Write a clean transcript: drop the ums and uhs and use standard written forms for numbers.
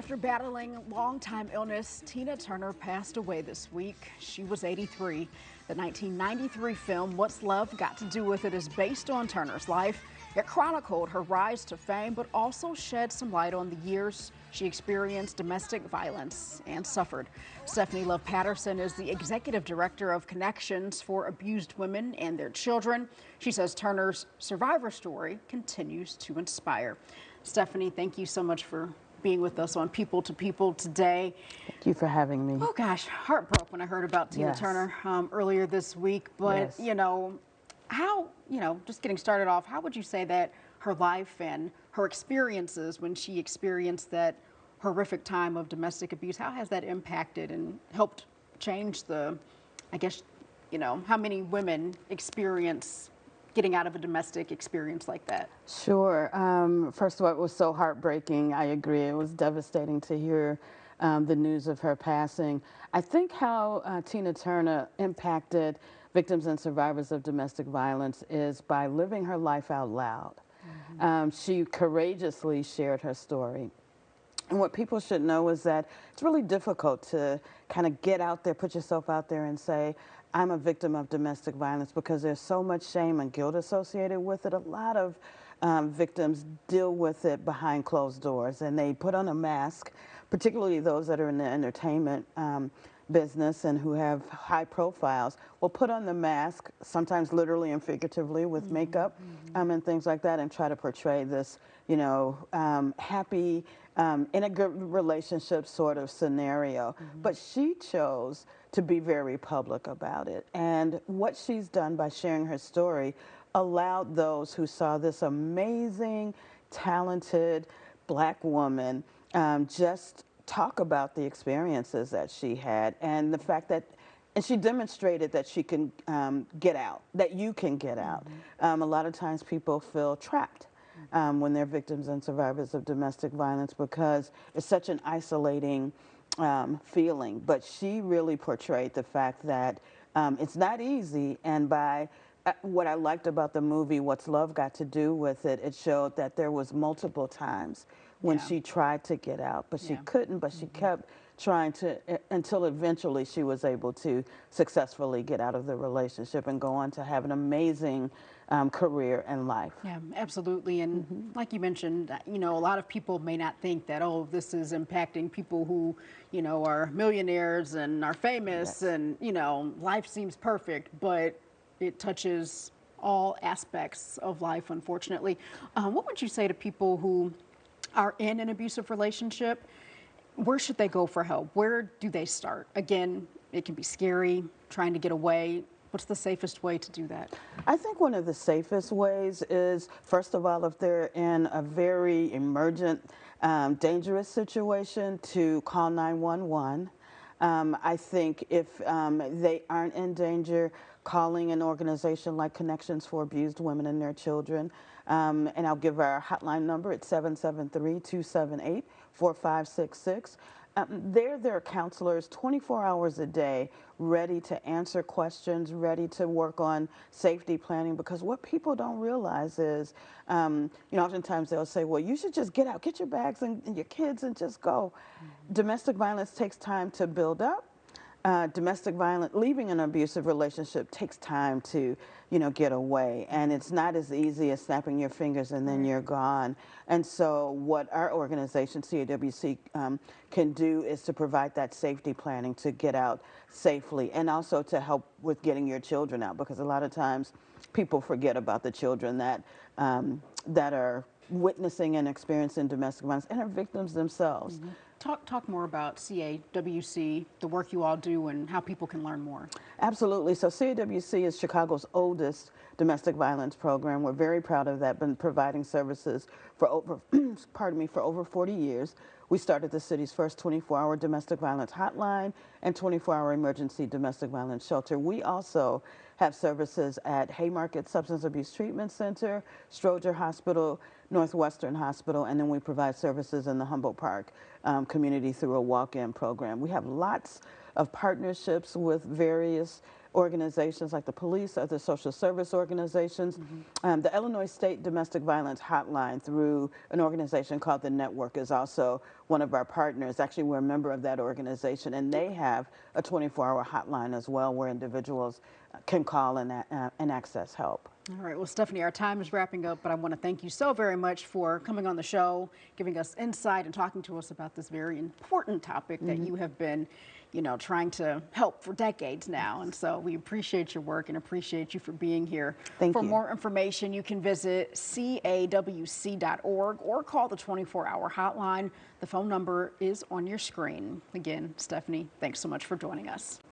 After battling long-time illness, Tina Turner passed away this week. She was 83. The 1993 film What's Love Got to Do with It is based on Turner's life. It chronicled her rise to fame, but also shed some light on the years she experienced domestic violence and suffered. Stephanie Love Patterson is the executive director of Connections for Abused Women and Their Children. She says Turner's survivor story continues to inspire. Stephanie, thank you so much for being with us on People to People today. Thank you for having me. Oh gosh, heart broke when I heard about Tina Turner earlier this week. But just getting started off, how would you say that her life and her experiences when she experienced that horrific time of domestic abuse, how has that impacted and helped change how many women experience getting out of a domestic experience like that? Sure. First of all, it was so heartbreaking. I agree. It was devastating to hear the news of her passing. I think how Tina Turner impacted victims and survivors of domestic violence is by living her life out loud. She courageously shared her story. And what people should know is that it's really difficult to kind of get out there, put yourself out there and say, I'm a victim of domestic violence, because there's so much shame and guilt associated with it. A lot of victims deal with it behind closed doors, and they put on a mask, particularly those that are in the entertainment business and who have high profiles will put on the mask, sometimes literally and figuratively with makeup and things like that, and try to portray this, happy, in a good relationship sort of scenario. But she chose to be very public about it. And what she's done by sharing her story allowed those who saw this amazing, talented Black woman just talk about the experiences that she had, and the fact that, and she demonstrated that she can get out, that you can get out. A lot of times people feel trapped when they're victims and survivors of domestic violence, because it's such an isolating feeling. But she really portrayed the fact that it's not easy, and by what I liked about the movie, What's Love Got to Do with It, it showed that there was multiple times when she tried to get out, but she couldn't, but she kept trying to until eventually she was able to successfully get out of the relationship and go on to have an amazing career and life. Yeah, absolutely. And like you mentioned, a lot of people may not think that, oh, this is impacting people who, are millionaires and are famous and, life seems perfect, but it touches all aspects of life, unfortunately. What would you say to people who are in an abusive relationship? Where should they go for help? Where do they start? Again, it can be scary trying to get away. What's the safest way to do that? I think one of the safest ways is, first of all, if they're in a very emergent, dangerous situation, to call 911. I think if they aren't in danger, calling an organization like Connections for Abused Women and Their Children. And I'll give our hotline number. It's 773-278-4566. They're their counselors 24 hours a day, ready to answer questions, ready to work on safety planning, because what people don't realize is, oftentimes they'll say, well, you should just get out, get your bags and your kids and just go. Domestic violence takes time to build up. Domestic violence, leaving an abusive relationship takes time to, get away. And it's not as easy as snapping your fingers and then you're gone. And so what our organization, CAWC, can do is to provide that safety planning to get out safely, and also to help with getting your children out, because a lot of times people forget about the children that, that are witnessing and experiencing domestic violence and are victims themselves. Talk more about CAWC, the work you all do, and how people can learn more. Absolutely. So CAWC is Chicago's oldest domestic violence program. We're very proud of that. Been providing services for over, for over 40 years. We started the city's first 24-hour domestic violence hotline and 24-hour emergency domestic violence shelter. We also have services at Haymarket Substance Abuse Treatment Center, Stroger Hospital, Northwestern Hospital, and then we provide services in the Humboldt Park community through a walk-in program. We have lots of partnerships with various organizations like the police, other social service organizations. The Illinois State Domestic Violence Hotline through an organization called The Network is also one of our partners. Actually, we're a member of that organization, and they have a 24-hour hotline as well where individuals can call and access help. All right, well, Stephanie, our time is wrapping up, but I want to thank you so very much for coming on the show, giving us insight and talking to us about this very important topic that you have been, trying to help for decades now. And so we appreciate your work and appreciate you for being here. Thank you. For you. more information, you can visit cawc.org or call the 24-hour hotline. The phone number is on your screen. Again, Stephanie, thanks so much for joining us.